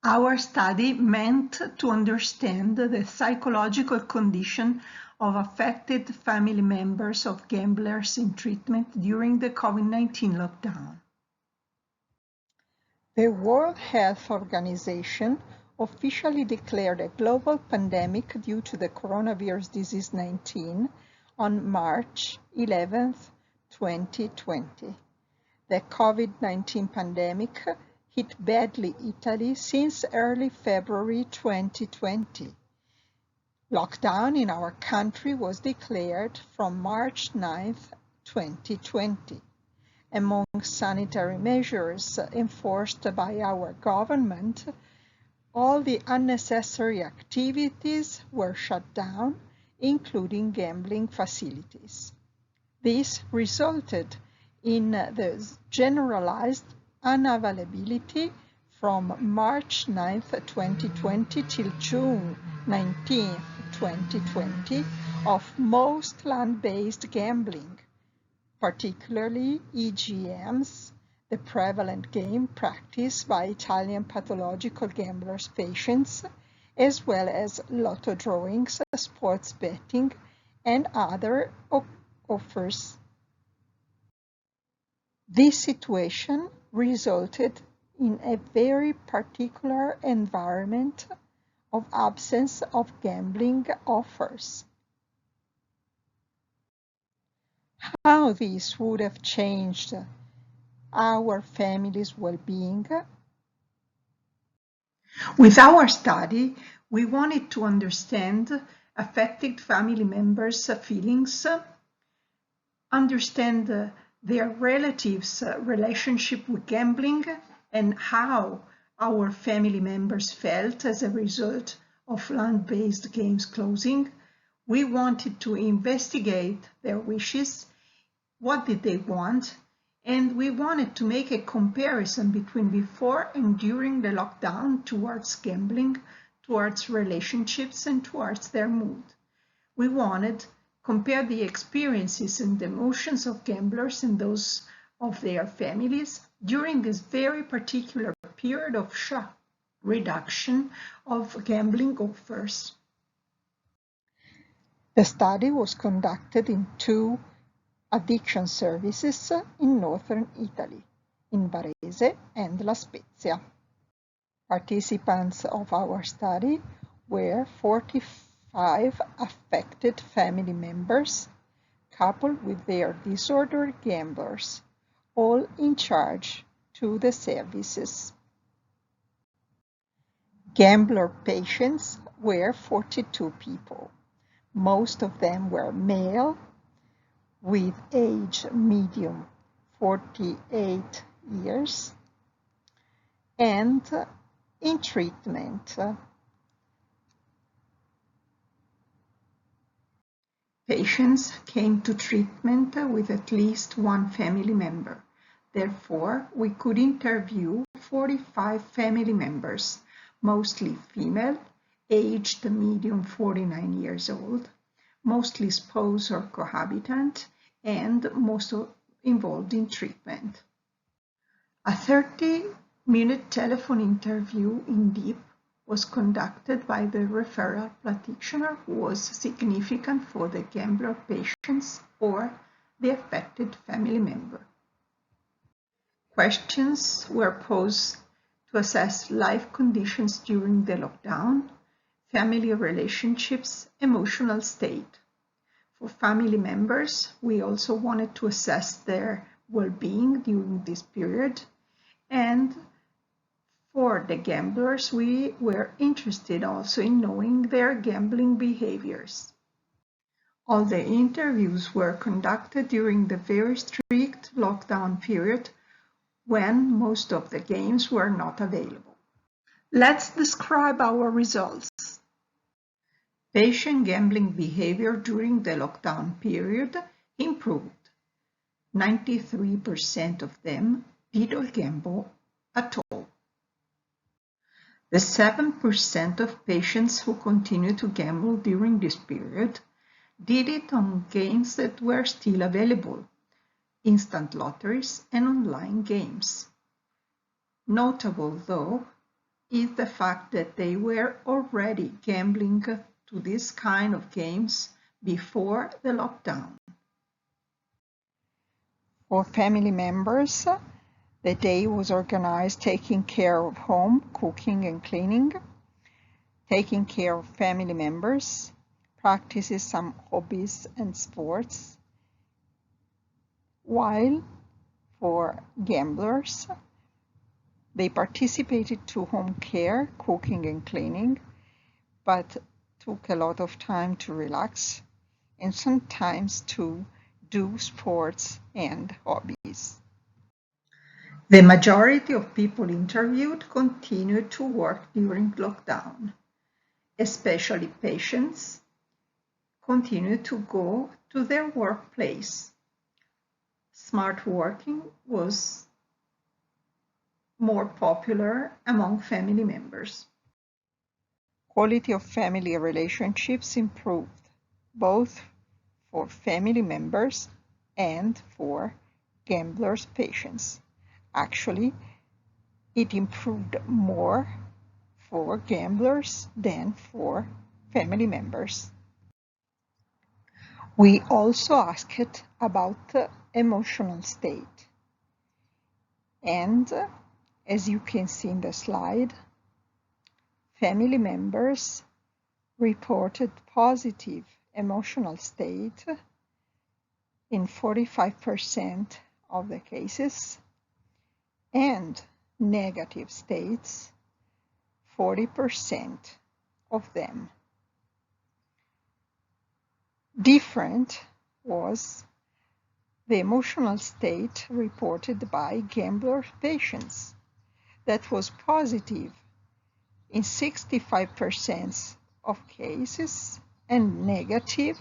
Our study meant to understand the psychological condition of affected family members of gamblers in treatment during the COVID-19 lockdown. The World Health Organization officially declared a global pandemic due to the coronavirus disease 19 on March 11, 2020. The COVID-19 pandemic hit badly Italy since early February 2020. Lockdown in our country was declared from March 9, 2020. Among sanitary measures enforced by our government, all the unnecessary activities were shut down, including gambling facilities. This resulted in the generalized unavailability from March 9, 2020 till June 19, 2020 of most land-based gambling, particularly EGMs, the prevalent game practiced by Italian pathological gamblers patients, as well as lotto drawings, sports betting, and other offers. This situation resulted in a very particular environment of absence of gambling offers. How this would have changed our family's well-being? With our study, we wanted to understand affected family members' feelings, understand their relatives' relationship with gambling, and how our family members felt as a result of land-based games closing. We wanted to investigate their wishes, what did they want, and we wanted to make a comparison between before and during the lockdown towards gambling, towards relationships, and towards their mood. We wanted to compare the experiences and emotions of gamblers and those of their families during this very particular period of sharp reduction of gambling offers. The study was conducted in 2 addiction services in northern Italy, in Varese and La Spezia. Participants of our study were 45 affected family members, coupled with their disordered gamblers, all in charge to the services. Gambler patients were 42 people. Most of them were male, with age medium 48 years, and in treatment. Patients came to treatment with at least one family member. Therefore, we could interview 45 family members, mostly female, aged medium 49 years old, mostly spouse or cohabitant, and most involved in treatment. A 30-minute telephone interview in deep was conducted by the referral practitioner who was significant for the gambler patients or the affected family member. Questions were posed to assess life conditions during the lockdown, family relationships, emotional state. For family members, we also wanted to assess their well-being during this period, and for the gamblers, we were interested also in knowing their gambling behaviors. All the interviews were conducted during the very strict lockdown period when most of the games were not available. Let's describe our results. Patient gambling behavior during the lockdown period improved. 93% of them did not gamble at all. The 7% of patients who continued to gamble during this period did it on games that were still available, instant lotteries and online games. Notable though is the fact that they were already gambling to this kind of games before the lockdown. For family members, the day was organized taking care of home, cooking and cleaning, taking care of family members, practices some hobbies and sports, while for gamblers, they participated to home care, cooking and cleaning, but took a lot of time to relax and sometimes to do sports and hobbies. The majority of people interviewed continued to work during lockdown, especially patients continued to go to their workplace. Smart working was more popular among family members. Quality of family relationships improved, both for family members and for gamblers' patients. Actually, it improved more for gamblers than for family members. We also asked about the emotional state. And as you can see in the slide, family members reported positive emotional state in 45% of the cases and negative states 40% of them. Different was the emotional state reported by gambler patients that was positive in 65% of cases and negative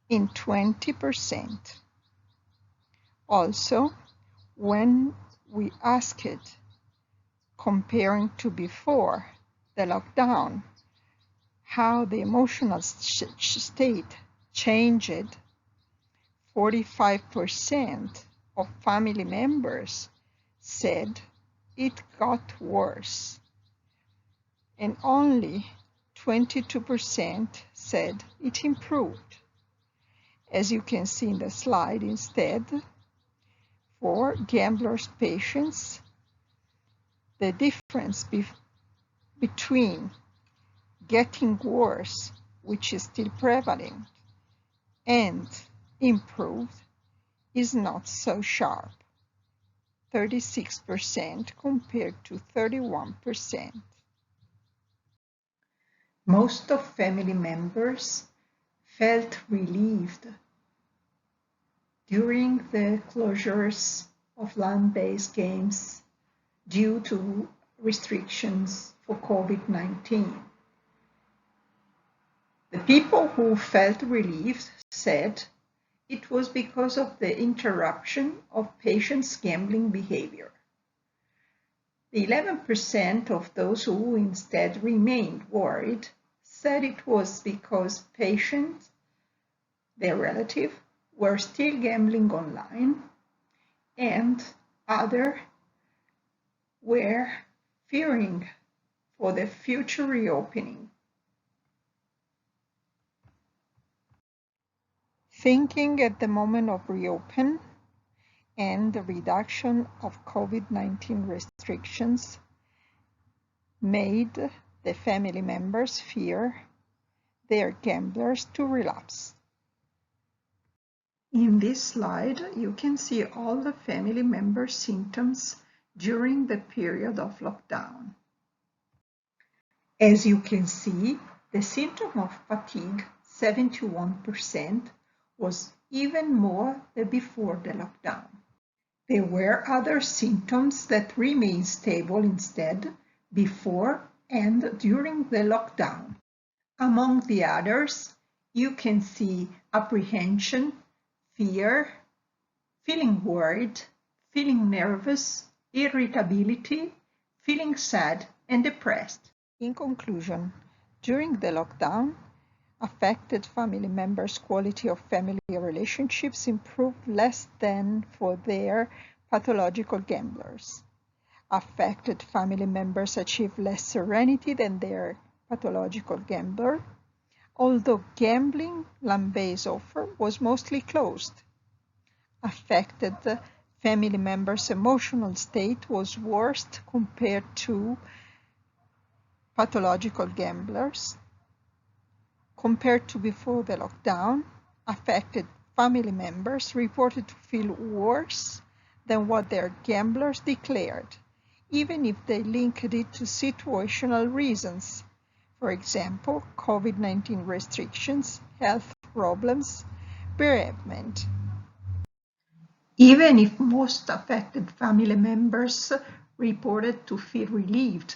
in 20%. Also, when we asked, comparing to before the lockdown, how the emotional state changed, 45% of family members said it got worse, and only 22% said it improved. As you can see in the slide, instead, for gamblers' patients, the difference between getting worse, which is still prevalent, and improved is not so sharp, 36% compared to 31%. Most of family members felt relieved during the closures of land-based games due to restrictions for COVID-19. The people who felt relieved said it was because of the interruption of patients' gambling behavior. The 11% of those who instead remained worried said it was because patients, their relatives, were still gambling online, and others were fearing for the future reopening. Thinking at the moment of reopen and the reduction of COVID-19 restrictions made the family members fear their gamblers to relapse. In this slide, you can see all the family member symptoms during the period of lockdown. As you can see, the symptom of fatigue, 71%, was even more than before the lockdown. There were other symptoms that remained stable instead before and during the lockdown. Among the others, you can see apprehension, fear, feeling worried, feeling nervous, irritability, feeling sad and depressed. In conclusion, during the lockdown, affected family members' quality of family relationships improved less than for their pathological gamblers. Affected family members achieve less serenity than their pathological gambler, although gambling land-based offer was mostly closed. Affected family members' emotional state was worst compared to pathological gamblers. Compared to before the lockdown, affected family members reported to feel worse than what their gamblers declared, even if they linked it to situational reasons. For example, COVID-19 restrictions, health problems, bereavement. Even if most affected family members reported to feel relieved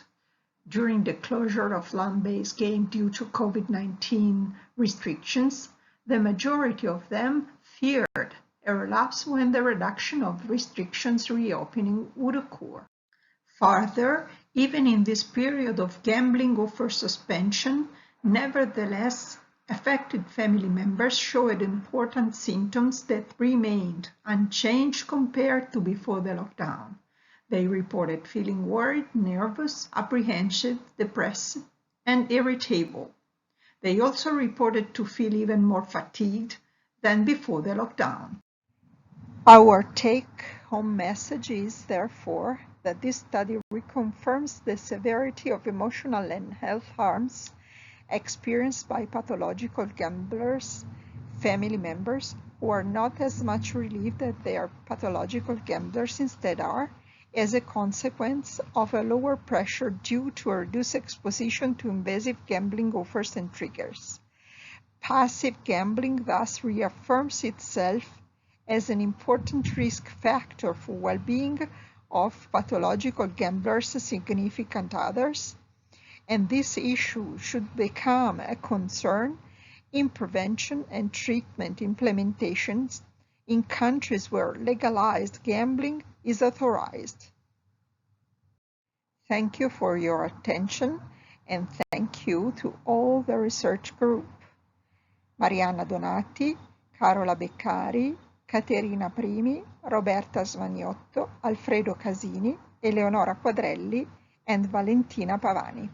during the closure of land-based game due to COVID-19 restrictions, the majority of them feared a relapse when the reduction of restrictions reopening would occur. Further, even in this period of gambling offer suspension, nevertheless, affected family members showed important symptoms that remained unchanged compared to before the lockdown. They reported feeling worried, nervous, apprehensive, depressed, and irritable. They also reported to feel even more fatigued than before the lockdown. Our take-home message is, therefore, that this study reconfirms the severity of emotional and health harms experienced by pathological gamblers, family members who are not as much relieved that they are pathological gamblers instead are, as a consequence of a lower pressure due to a reduced exposition to invasive gambling offers and triggers. Passive gambling thus reaffirms itself as an important risk factor for well-being of pathological gamblers' significant others, and this issue should become a concern in prevention and treatment implementations in countries where legalized gambling is authorized. Thank you for your attention, and thank you to all the research group. Marianna Donati, Carola Beccari, Caterina Primi, Roberta Svaniotto, Alfredo Casini, Eleonora Quadrelli, and Valentina Pavani.